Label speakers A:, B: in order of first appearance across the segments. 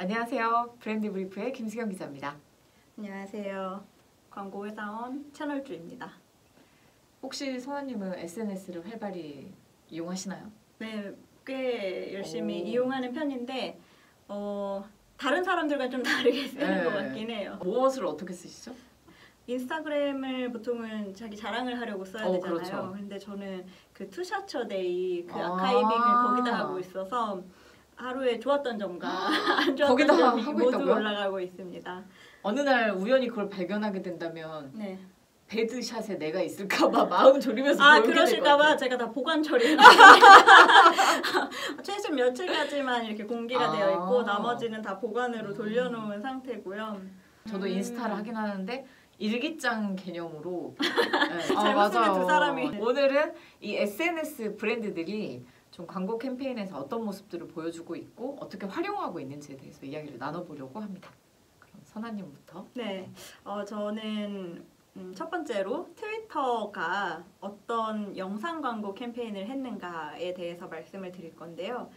A: 안녕하세요. 브랜드 브리프의 김수경 기자입니다.
B: 안녕하세요. 광고회사원 채널주입니다.
A: 혹시 선아님은 SNS를 활발히 이용하시나요?
B: 네, 꽤 열심히 이용하는 편인데 다른 사람들과 좀 다르게 쓰는 것 같긴 해요.
A: 무엇을 어떻게 쓰시죠?
B: 인스타그램을 보통은 자기 자랑을 하려고 써야 되잖아요.
A: 그렇죠.
B: 근데 저는 그 투샷처데이 그 아카이빙을 거기다 하고 있어서 하루에 좋았던 점과 안 좋았던 점이 모두
A: 있다고요?
B: 올라가고 있습니다.
A: 어느 날 우연히 그걸 발견하게 된다면
B: 네.
A: 배드샷에 내가 있을까봐 마음 졸이면서
B: 그러실까봐 제가 다 보관 처리를 최신 며칠까지만 이렇게 공개가 되어 있고 나머지는 다 보관으로 돌려놓은 상태고요.
A: 저도 인스타를 하긴 하는데 일기장 개념으로
B: 잘못 쓰는 두 사람이
A: 오늘은 이 SNS 브랜드들이 좀 광고 캠페인에서 어떤 모습들을 보여주고 있고 어떻게 활용하고 있는지에 대해서 이야기를 나눠보려고 합니다. 그럼 선아님부터.
B: 네, 저는 첫 번째로 트위터가 어떤 영상 광고 캠페인을 했는가에 대해서 말씀을 드릴 건데요.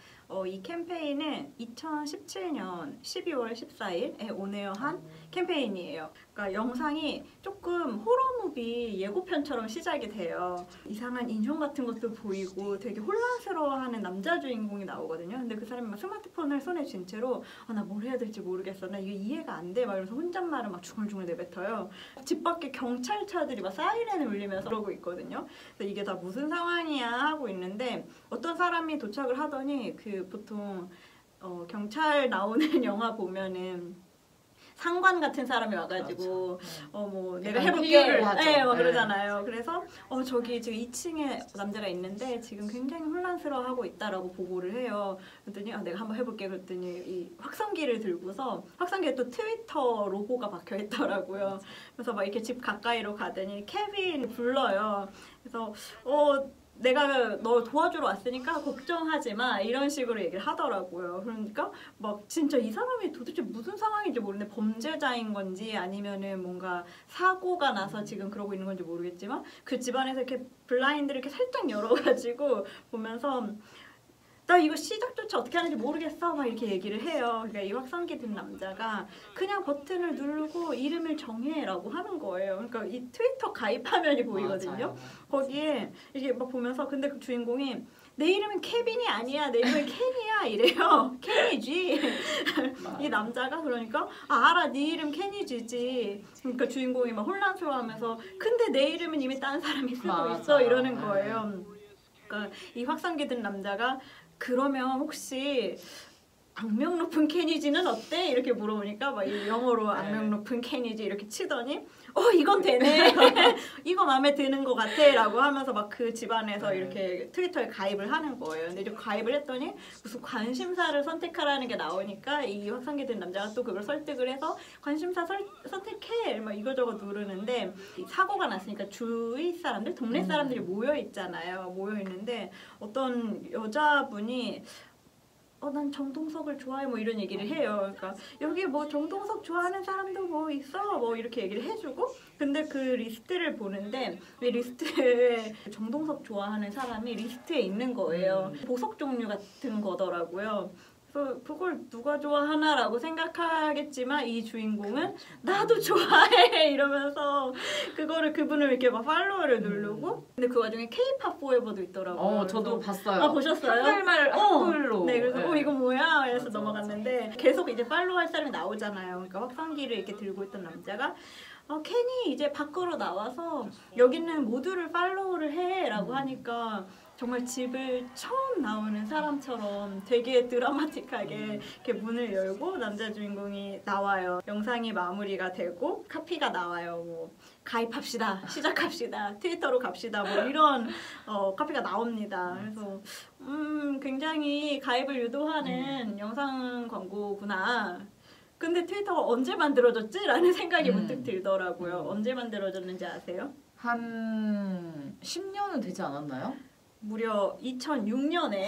B: 이 캠페인은 2017년 12월 14일에 온에어한 캠페인이에요. 그러니까 영상이 조금 호러무비 예고편처럼 시작이 돼요. 이상한 인형 같은 것도 보이고 되게 혼란스러워하는 남자 주인공이 나오거든요. 근데 그 사람이 막 스마트폰을 손에 쥔 채로 나 뭘 해야 될지 모르겠어. 나 이게 이해가 안 돼. 막 이러면서 혼잣말을 막 중얼중얼 내뱉어요. 집 밖에 경찰차들이 막 사이렌을 울리면서 그러고 있거든요. 그래서 이게 다 무슨 상황이야 하고 있는데 어떤 사람이 도착을 하더니 보통 경찰 나오는 영화 보면은 상관 같은 사람이 와가지고
A: 그렇죠.
B: 내가 해볼게
A: 그러잖아요.
B: 그래서 저기 지금 2층에 남자가 있는데 지금 굉장히 혼란스러워하고 있다라고 보고를 해요. 그랬더니 내가 한번 해볼게. 그랬더니 이 확성기를 들고서 확성기에 또 트위터 로고가 박혀 있더라고요. 그래서 막 이렇게 집 가까이로 가더니 케빈 불러요. 그래서 내가 너 도와주러 왔으니까 걱정하지 마 이런 식으로 얘기를 하더라고요. 그러니까 막 진짜 이 사람이 도대체 무슨 상황인지 모르는데 범죄자인 건지 아니면은 뭔가 사고가 나서 지금 그러고 있는 건지 모르겠지만 그 집안에서 이렇게 블라인드를 이렇게 살짝 열어가지고 보면서 나 이거 시작조차 어떻게 하는지 모르겠어 막 이렇게 얘기를 해요. 그러니까 이 확성기 든 남자가 그냥 버튼을 누르고 이름을 정해라고 하는 거예요. 그러니까 이 트위터 가입 화면이 보이거든요.
A: 맞아요.
B: 거기에 이게 막 보면서 근데 그 주인공이 내 이름은 케빈이 아니야. 내 이름은 켄이야 이래요. 켄이지. 이 남자가 그러니까 알아. 네 이름 켄이지지. 그러니까 주인공이 막 혼란스러워하면서 근데 내 이름은 이미 다른 사람이 쓰고 있어 이러는 거예요. 그러니까 이 확성기 든 남자가 그러면 혹시 악명 높은 케니지는 어때? 이렇게 물어보니까 막 영어로 악명 높은 케니지 이렇게 치더니 이건 되네. 이거 마음에 드는 것 같아 라고 하면서 막 그 집안에서 이렇게 트위터에 가입을 하는 거예요. 근데 이제 가입을 했더니 무슨 관심사를 선택하라는 게 나오니까 이 확성기 든 남자가 또 그걸 설득을 해서 관심사 선택해 막 이거저거 누르는데 사고가 났으니까 주위 사람들 동네 사람들이 모여 있잖아요. 모여 있는데 어떤 여자분이 난 정동석을 좋아해 뭐 이런 얘기를 해요. 그러니까 여기 뭐 정동석 좋아하는 사람도 뭐 있어 뭐 이렇게 얘기를 해주고 근데 그 리스트를 보는데 이 리스트에 정동석 좋아하는 사람이 리스트에 있는 거예요. 보석 종류 같은 거더라고요. 그래서 그걸 누가 좋아하나라고 생각하겠지만 이 주인공은 나도 좋아해 이러면서 그분을 이렇게 막 팔로우를 누르고 근데 그 와중에 K-pop 포에버도 있더라고요.
A: 저도 봤어요.
B: 보셨어요?
A: 한글말 한글로.
B: 네, 그래서 이거 뭐야? 그래서 넘어갔는데 계속 이제 팔로우할 사람이 나오잖아요. 그러니까 확성기를 이렇게 들고 있던 남자가 켄이 이제 밖으로 나와서 여기는 모두를 팔로우를 해라고 하니까 정말 집을 처음 나오는 사람처럼 되게 드라마틱하게 이렇게 문을 열고 남자 주인공이 나와요. 영상이 마무리가 되고 카피가 나와요. 뭐 가입합시다, 시작합시다, 트위터로 갑시다, 뭐 이런 카피가 나옵니다. 그래서 굉장히 가입을 유도하는 영상 광고구나. 근데 트위터가 언제 만들어졌지? 라는 생각이 문득 들더라고요. 언제 만들어졌는지 아세요?
A: 한 10년은 되지 않았나요?
B: 무려 2006년에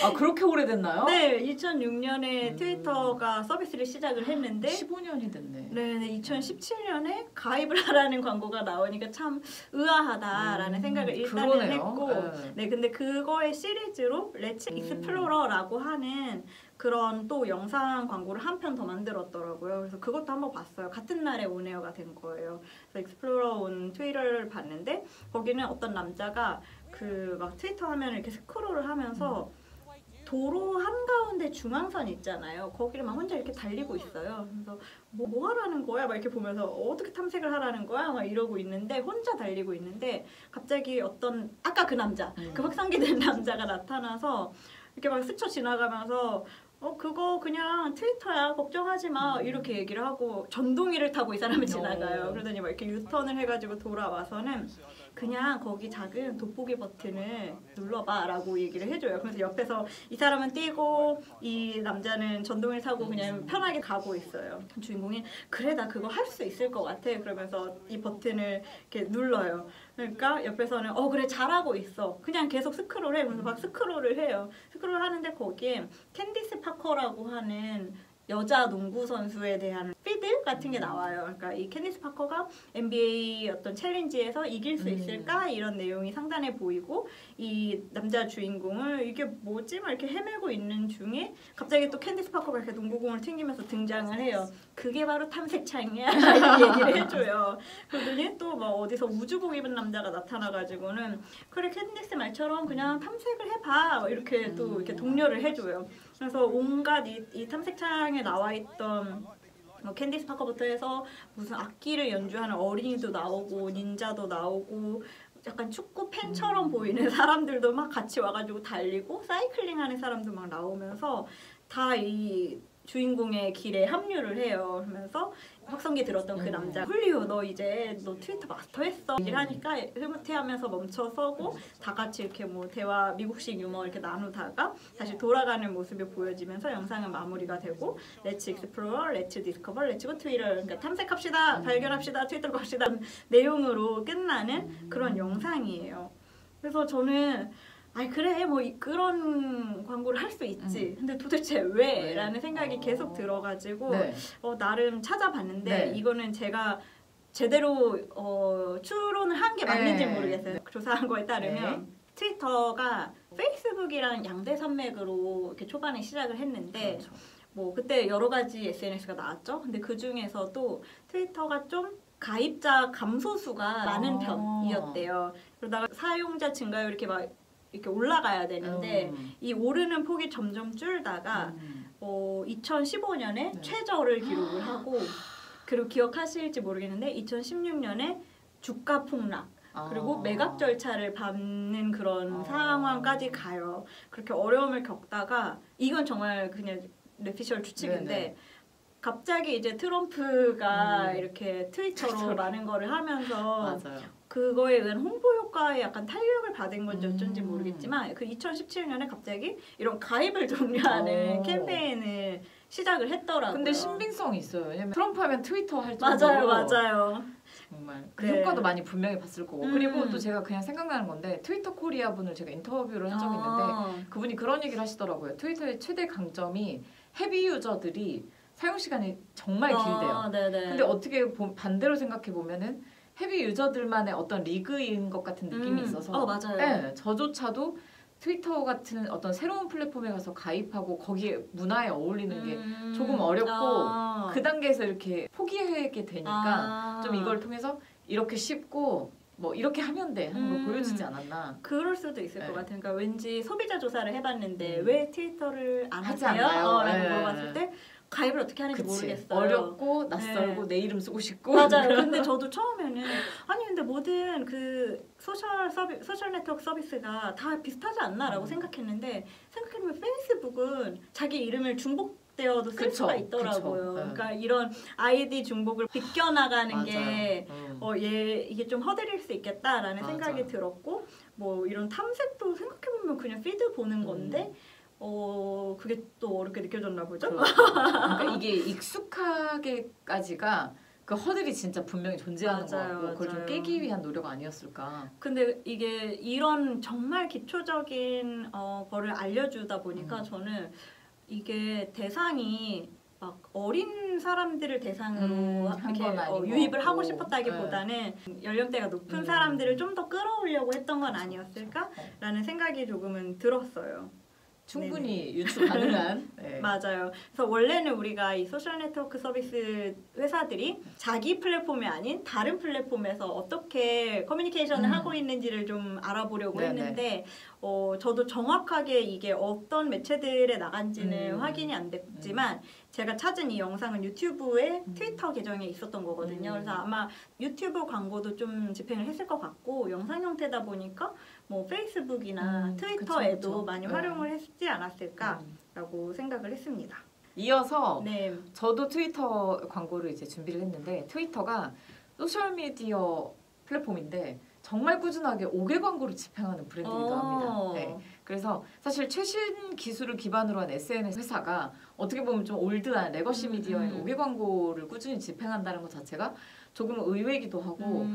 A: 아 그렇게 오래됐나요?
B: 네, 2006년에 트위터가 서비스를 시작을 했는데
A: 15년이 됐네.
B: 네, 2017년에 가입을 하라는 광고가 나오니까 참 의아하다라는 생각을 일단은
A: 그러네요.
B: 했고 네, 근데 그거의 시리즈로 렛츠 익스플로러라고 하는 그런 또 영상 광고를 한 편 더 만들었더라고요. 그래서 그것도 한번 봤어요. 같은 날에 온에어가 된 거예요. 그래서 익스플로러 온 트위터를 봤는데 거기는 어떤 남자가 그 막 트위터 화면을 이렇게 스크롤을 하면서 도로 한가운데 중앙선 있잖아요. 거기를 막 혼자 이렇게 달리고 있어요. 그래서 뭐 하라는 거야? 막 이렇게 보면서 어떻게 탐색을 하라는 거야? 막 이러고 있는데 혼자 달리고 있는데 갑자기 어떤 아까 그 남자, 그 확산기 된 남자가 나타나서 이렇게 막 스쳐 지나가면서 그거 그냥 트위터야 걱정하지 마 이렇게 얘기를 하고 전동이를 타고 이 사람이 지나가요. 그러더니 막 이렇게 유턴을 해가지고 돌아와서는 그냥 거기 작은 돋보기 버튼을 눌러봐 라고 얘기를 해줘요. 그래서 옆에서 이 사람은 뛰고 이 남자는 전동을 타고 그냥 편하게 가고 있어요. 주인공이 그래 나 그거 할 수 있을 것 같아 그러면서 이 버튼을 이렇게 눌러요. 그러니까 옆에서는 그래 잘하고 있어 그냥 계속 스크롤해 그래서 막 스크롤을 해요. 스크롤 하는데 거기에 캔디스 파커라고 하는 여자 농구 선수에 대한 피드 같은 게 나와요. 그러니까 이 캔디스 파커가 NBA 어떤 챌린지에서 이길 수 있을까 이런 내용이 상단에 보이고 이 남자 주인공을 이게 뭐지 막 이렇게 헤매고 있는 중에 갑자기 또 캔디스 파커가 이렇게 농구공을 튕기면서 등장을 해요. 그게 바로 탐색창이야 이렇게 얘기를 해줘요. 그러더니 또 막 어디서 우주복 입은 남자가 나타나가지고는 그래 캔디스 말처럼 그냥 탐색을 해봐 이렇게 또 이렇게 독려를 해줘요. 그래서 온갖 이 탐색창에 나와 있던 캔디스 파커부터 해서 무슨 악기를 연주하는 어린이도 나오고 닌자도 나오고 약간 축구 팬처럼 보이는 사람들도 막 같이 와가지고 달리고 사이클링하는 사람도 막 나오면서 다 이 주인공의 길에 합류를 해요. 그러면서 확성기 들었던 그 남자 훌리오 너 이제 너 트위터 마스터했어 얘기를 하니까 흐뭇해하면서 멈춰서고 다 같이 이렇게 뭐 대화 미국식 유머 이렇게 나누다가 다시 돌아가는 모습이 보여지면서 영상은 마무리가 되고 렛츠 익스플로러, 렛츠 디스커버, 렛츠 고 트위터 그러니까 탐색합시다, 발견합시다, 트위터로 갑시다 내용으로 끝나는 그런 영상이에요. 그래서 저는 아니 그래 뭐 그런 광고를 할 수 있지 근데 도대체 왜? 라는 생각이 계속 들어가지고 나름 찾아봤는데
A: 네.
B: 이거는 제가 제대로 추론을 한 게 맞는지 모르겠어요. 조사한 거에 따르면 트위터가 페이스북이랑 양대 산맥으로 이렇게 초반에 시작을 했는데 뭐 그때 여러 가지 SNS가 나왔죠. 근데 그 중에서도 트위터가 좀 가입자 감소수가 많은 편이었대요. 그러다가 사용자 증가율 이렇게 올라가야 되는데 이 오르는 폭이 점점 줄다가 2015년에 최저를 기록을 하고 그리고 기억하실지 모르겠는데 2016년에 주가 폭락 그리고 매각 절차를 밟는 그런 상황까지 가요. 그렇게 어려움을 겪다가 이건 정말 그냥 뇌피셜 추측인데 갑자기 이제 트럼프가 이렇게 트위터로 많은 거를 하면서 그거에 의한 홍보 효과에 약간 탄력을 받은 건지 어쩐지 모르겠지만 그 2017년에 갑자기 이런 가입을 독려하는 캠페인을 시작을 했더라고요.
A: 근데 신빙성이 있어요. 왜냐면 트럼프 하면 트위터 할 정도로
B: 맞아요.
A: 정말 그 효과도 많이 분명히 봤을 거고 그리고 또 제가 그냥 생각나는 건데 트위터 코리아 분을 제가 인터뷰를 한 적이 있는데 그분이 그런 얘기를 하시더라고요. 트위터의 최대 강점이 헤비 유저들이 사용 시간이 정말 길대요. 근데 어떻게 반대로 생각해 보면은 헤비 유저들만의 어떤 리그인 것 같은 느낌이 있어서
B: 맞아요.
A: 네, 저조차도 트위터 같은 어떤 새로운 플랫폼에 가서 가입하고 거기에 문화에 어울리는 게 조금 어렵고 그 단계에서 이렇게 포기하게 되니까 좀 이걸 통해서 이렇게 쉽고 뭐 이렇게 하면 돼 하는 걸 보여주지 않았나.
B: 그럴 수도 있을 것 같아요. 그러니까 왠지 소비자 조사를 해봤는데 왜 트위터를 안
A: 하지
B: 하세요?
A: 않나요?
B: 라고 물어봤을 때 가입을 어떻게 하는지 모르겠어요.
A: 어렵고 낯설고 내 이름 쓰고 싶고.
B: 맞아요. 근데 저도 처음에는 아니 근데 모든 그 소셜 네트워크 서비스가 다 비슷하지 않나라고 생각했는데 생각해보면 페이스북은 자기 이름을 중복되어도 쓸 수가 있더라고요. 그러니까 이런 아이디 중복을 비껴나가는 게 이게 좀 허들일 수 있겠다라는 생각이 들었고 뭐 이런 탐색도 생각해보면 그냥 피드 보는 건데 그게 또 어렵게 느껴졌나 보죠?
A: 그러니까 이게 익숙하게까지가 그 허들이 진짜 분명히 존재하는 것 같고 그걸 좀
B: 맞아요.
A: 깨기 위한 노력 아니었을까.
B: 근데 이게 이런 정말 기초적인 거를 알려주다 보니까 저는 이게 대상이 막 어린 사람들을 대상으로 이렇게 유입을 하고 싶었다기보다는 연령대가 높은 사람들을 좀 더 끌어오려고 했던 건 아니었을까라는 생각이 조금은 들었어요.
A: 충분히 유추 가능한. 네.
B: 맞아요. 그래서 원래는 우리가 이 소셜 네트워크 서비스 회사들이 자기 플랫폼이 아닌 다른 플랫폼에서 어떻게 커뮤니케이션을 하고 있는지를 좀 알아보려고 했는데 저도 정확하게 이게 어떤 매체들에 나간지는 확인이 안 됐지만 제가 찾은 이 영상은 유튜브의 트위터 계정에 있었던 거거든요. 그래서 아마 유튜브 광고도 좀 집행을 했을 것 같고 영상 형태다 보니까 뭐 페이스북이나 트위터에도 그쵸. 많이 활용을 했지 않았을까라고 생각을 했습니다.
A: 이어서 저도 트위터 광고를 이제 준비를 했는데 트위터가 소셜미디어 플랫폼인데 정말 꾸준하게 5개 광고를 집행하는 브랜드이기도 합니다. 네. 그래서 사실 최신 기술을 기반으로 한 SNS 회사가 어떻게 보면 좀 올드한 레거시 미디어인 5개 광고를 꾸준히 집행한다는 것 자체가 조금 의외이기도 하고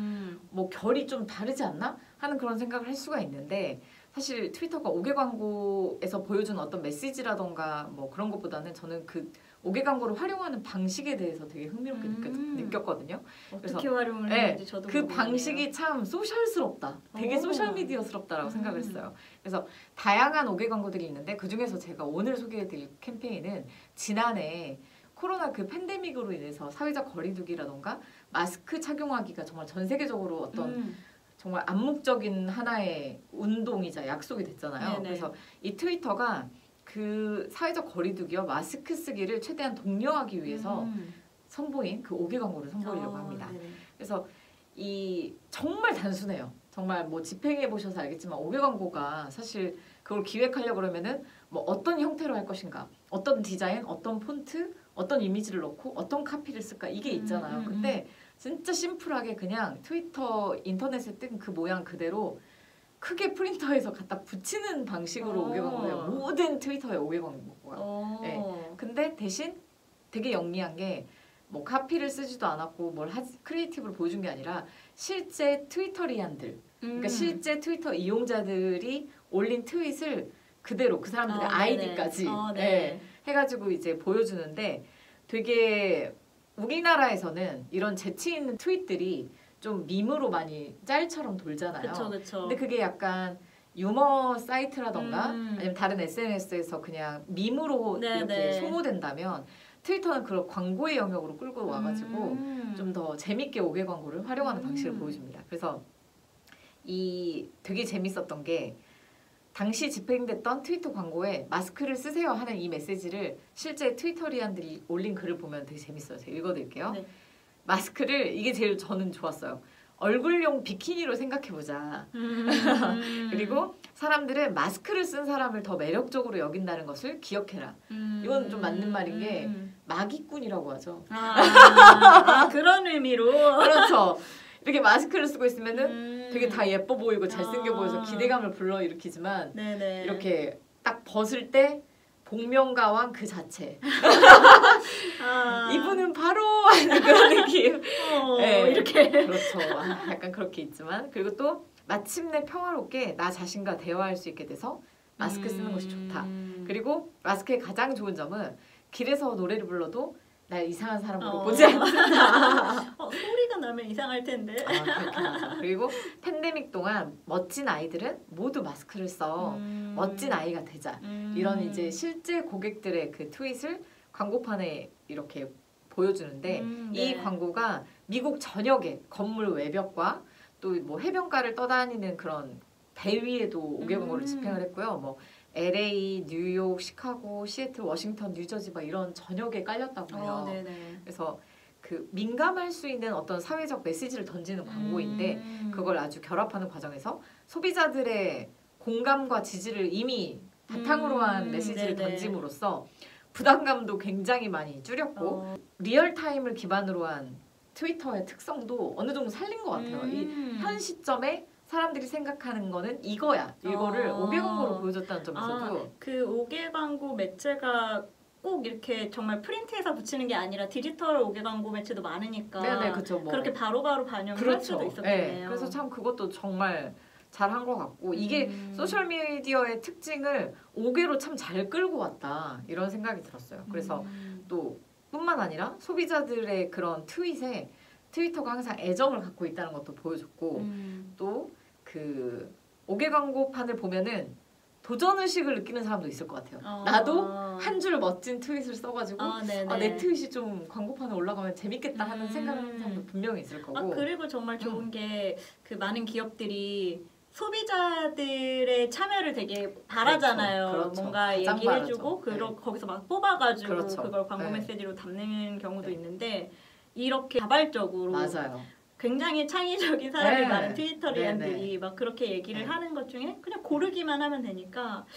A: 뭐 결이 좀 다르지 않나 하는 그런 생각을 할 수가 있는데 사실 트위터가 5개 광고에서 보여주는 어떤 메시지라던가 뭐 그런 것보다는 저는 그 5개 광고를 활용하는 방식에 대해서 되게 흥미롭게 느꼈거든요.
B: 어떻게 활용을 했는지 저도
A: 그 방식이 참 소셜스럽다. 되게 소셜미디어스럽다라고 생각을 했어요. 그래서 다양한 5개 광고들이 있는데 그중에서 제가 오늘 소개해드릴 캠페인은 지난해 코로나 그 팬데믹으로 인해서 사회적 거리두기라던가 마스크 착용하기가 정말 전 세계적으로 어떤 정말 암묵적인 하나의 운동이자 약속이 됐잖아요. 네네. 그래서 이 트위터가 그 사회적 거리두기와 마스크 쓰기를 최대한 독려하기 위해서 선보인 그 5개 광고를 선보이려고 합니다. 네네. 그래서 이 정말 단순해요. 정말 뭐 집행해 보셔서 알겠지만 5개 광고가 사실 그걸 기획하려고 그러면은 뭐 어떤 형태로 할 것인가, 어떤 디자인, 어떤 폰트, 어떤 이미지를 넣고 어떤 카피를 쓸까 이게 있잖아요. 근데 진짜 심플하게 그냥 트위터 인터넷에 뜬 그 모양 그대로 크게 프린터에서 갖다 붙이는 방식으로 5개 광고예요. 모든 트위터에 5개 광고가. 네. 근데 대신 되게 영리한 게 뭐 카피를 쓰지도 않았고 뭘 크리에이티브를 보여준 게 아니라 실제 트위터리안들, 그러니까 실제 트위터 이용자들이 올린 트윗을 그대로 그 사람들의 아이디까지 해가지고 이제 보여주는데 되게 우리나라에서는 이런 재치 있는 트윗들이 좀 밈으로 많이 짤처럼 돌잖아요.
B: 그쵸.
A: 근데 그게 약간 유머 사이트라던가 아니면 다른 SNS에서 그냥 밈으로 이렇게 소모된다면 트위터는 그걸 광고의 영역으로 끌고 와가지고 좀 더 재밌게 5개 광고를 활용하는 방식을 보여줍니다. 그래서 이 되게 재밌었던 게 당시 집행됐던 트위터 광고에 마스크를 쓰세요 하는 이 메시지를 실제 트위터리안들이 올린 글을 보면 되게 재밌어요. 제가 읽어드릴게요. 네. 마스크를 이게 제일 저는 좋았어요. 얼굴용 비키니로 생각해보자. 그리고 사람들은 마스크를 쓴 사람을 더 매력적으로 여긴다는 것을 기억해라. 이건 좀 맞는 말인 게 마기꾼이라고 하죠.
B: 그런 의미로.
A: 그렇죠. 이렇게 마스크를 쓰고 있으면은 되게 다 예뻐 보이고 잘생겨 보여서 기대감을 불러일으키지만 이렇게 딱 벗을 때 복면가왕 그 자체. 이분은 바로 하는 그런 느낌.
B: 이렇게.
A: 그렇죠. 약간 그렇게 있지만 그리고 또 마침내 평화롭게 나 자신과 대화할 수 있게 돼서 마스크 쓰는 것이 좋다. 그리고 마스크의 가장 좋은 점은 길에서 노래를 불러도 날 이상한 사람으로 보지 않는다.
B: 소리가 나면 이상할 텐데.
A: 그리고 팬데믹 동안 멋진 아이들은 모두 마스크를 써. 멋진 아이가 되자. 이런 이제 실제 고객들의 그 트윗을 광고판에 이렇게 보여주는데 이 광고가 미국 전역의 건물 외벽과 또 뭐 해변가를 떠다니는 그런 배 위에도 5개 광고를 집행을 했고요. 뭐 LA, 뉴욕, 시카고, 시애틀, 워싱턴, 뉴저지 막 이런 전역에 깔렸다고 해요. 그래서 그 민감할 수 있는 어떤 사회적 메시지를 던지는 광고인데 그걸 아주 결합하는 과정에서 소비자들의 공감과 지지를 이미 바탕으로 한 메시지를 던짐으로써 부담감도 굉장히 많이 줄였고 리얼타임을 기반으로 한 트위터의 특성도 어느 정도 살린 것 같아요. 이 현 시점에 사람들이 생각하는 거는 이거야. 이거를 5개 광고로 보여줬다는 점에서도
B: 그 5개 광고 매체가 꼭 이렇게 정말 프린트해서 붙이는 게 아니라 디지털 5개 광고 매체도 많으니까
A: 네네, 그쵸. 뭐.
B: 그렇게 바로바로 반영을 할
A: 그렇죠.
B: 수도 있었겠네요.
A: 네, 그래서 참 그것도 정말 잘한 것 같고 이게 소셜미디어의 특징을 5개로 참 잘 끌고 왔다 이런 생각이 들었어요. 그래서 또 뿐만 아니라 소비자들의 그런 트윗에 트위터가 항상 애정을 갖고 있다는 것도 보여줬고 또 그 5개 광고판을 보면은 도전의식을 느끼는 사람도 있을 것 같아요. 나도 한 줄 멋진 트윗을 써가지고 내 트윗이 좀 광고판에 올라가면 재밌겠다 하는 생각을 하는 사람도 분명히 있을 거고.
B: 그리고 정말 좋은 게 그 많은 기업들이 소비자들의 참여를 되게 바라잖아요.
A: 그렇죠.
B: 뭔가 얘기해주고 거기서 막 뽑아가지고
A: 그렇죠.
B: 그걸 광고 메시지로 담는 경우도 있는데 이렇게 자발적으로
A: 맞아요.
B: 굉장히 창의적인 사람이 많은 트위터리안들이 막 그렇게 얘기를 하는 것 중에 그냥 고르기만 하면 되니까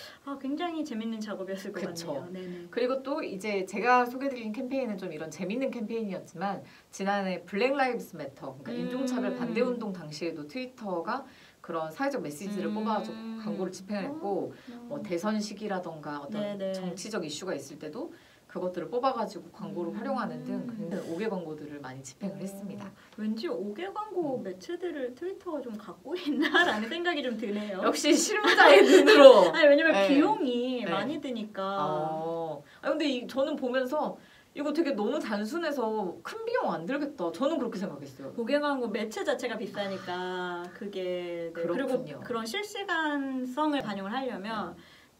B: 굉장히 재밌는 작업이었을 것 같네요. 네네.
A: 그리고 또 이제 제가 소개드린 캠페인은 좀 이런 재밌는 캠페인이었지만 지난해 블랙 라이브스 매터 그러니까 인종차별 반대 운동 당시에도 트위터가 그런 사회적 메시지를 뽑아서 광고를 집행을 했고 뭐 대선 시기라던가 어떤 정치적 이슈가 있을 때도 그것들을 뽑아가지고 광고를 활용하는 등 5개 광고들을 많이 집행을 했습니다.
B: 왠지 5개 광고 매체들을 트위터가 좀 갖고 있나라는 생각이 좀 드네요.
A: 역시 실무자의 눈으로.
B: 아니 왜냐면 비용이 많이 드니까.
A: 근데 저는 보면서 이거 되게 너무 단순해서 큰 비용 안 들겠다. 저는 그렇게 생각했어요.
B: 5개 광고 매체 자체가 비싸니까 그게 그리고 그런 실시간성을 반영을 하려면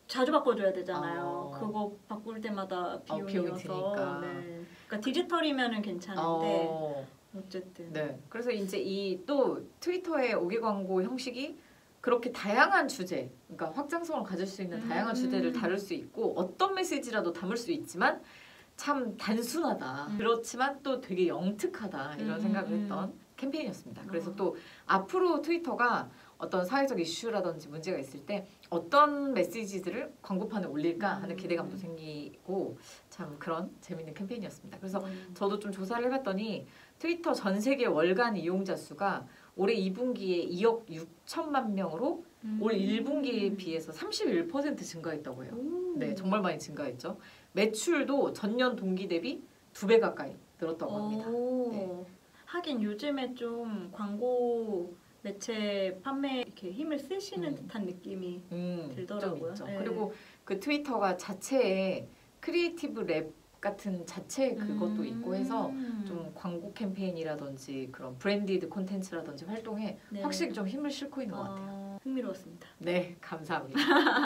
B: 자주 바꿔줘야 되잖아요. 그거 바꿀 때마다 비용이 드니까. 그러니까 디지털이면은 괜찮은데 어쨌든.
A: 네. 그래서 이제 이 또 트위터의 5개 광고 형식이 그렇게 다양한 주제, 그러니까 확장성을 가질 수 있는 다양한 주제를 다룰 수 있고 어떤 메시지라도 담을 수 있지만 참 단순하다. 그렇지만 또 되게 영특하다 이런 생각을 했던 캠페인이었습니다. 그래서 또 앞으로 트위터가 어떤 사회적 이슈라든지 문제가 있을 때 어떤 메시지들을 광고판에 올릴까 하는 기대감도 생기고 참 그런 재밌는 캠페인이었습니다. 그래서 저도 좀 조사를 해봤더니 트위터 전 세계 월간 이용자 수가 올해 2분기에 2억 6천만 명으로 올 1분기에 비해서 31% 증가했다고 해요. 네, 정말 많이 증가했죠. 매출도 전년 동기 대비 2배 가까이 늘었다고 합니다. 네.
B: 하긴 요즘에 좀 광고 매체 판매 이렇게 힘을 쓰시는 듯한 느낌이 들더라고요.
A: 좀 있죠. 그리고 그 트위터가 자체에 크리에이티브 랩 같은 자체 그것도 있고 해서 좀 광고 캠페인이라든지 그런 브랜디드 콘텐츠라든지 활동에 확실히 좀 힘을 싣고 있는 것 같아요.
B: 흥미로웠습니다.
A: 네, 감사합니다.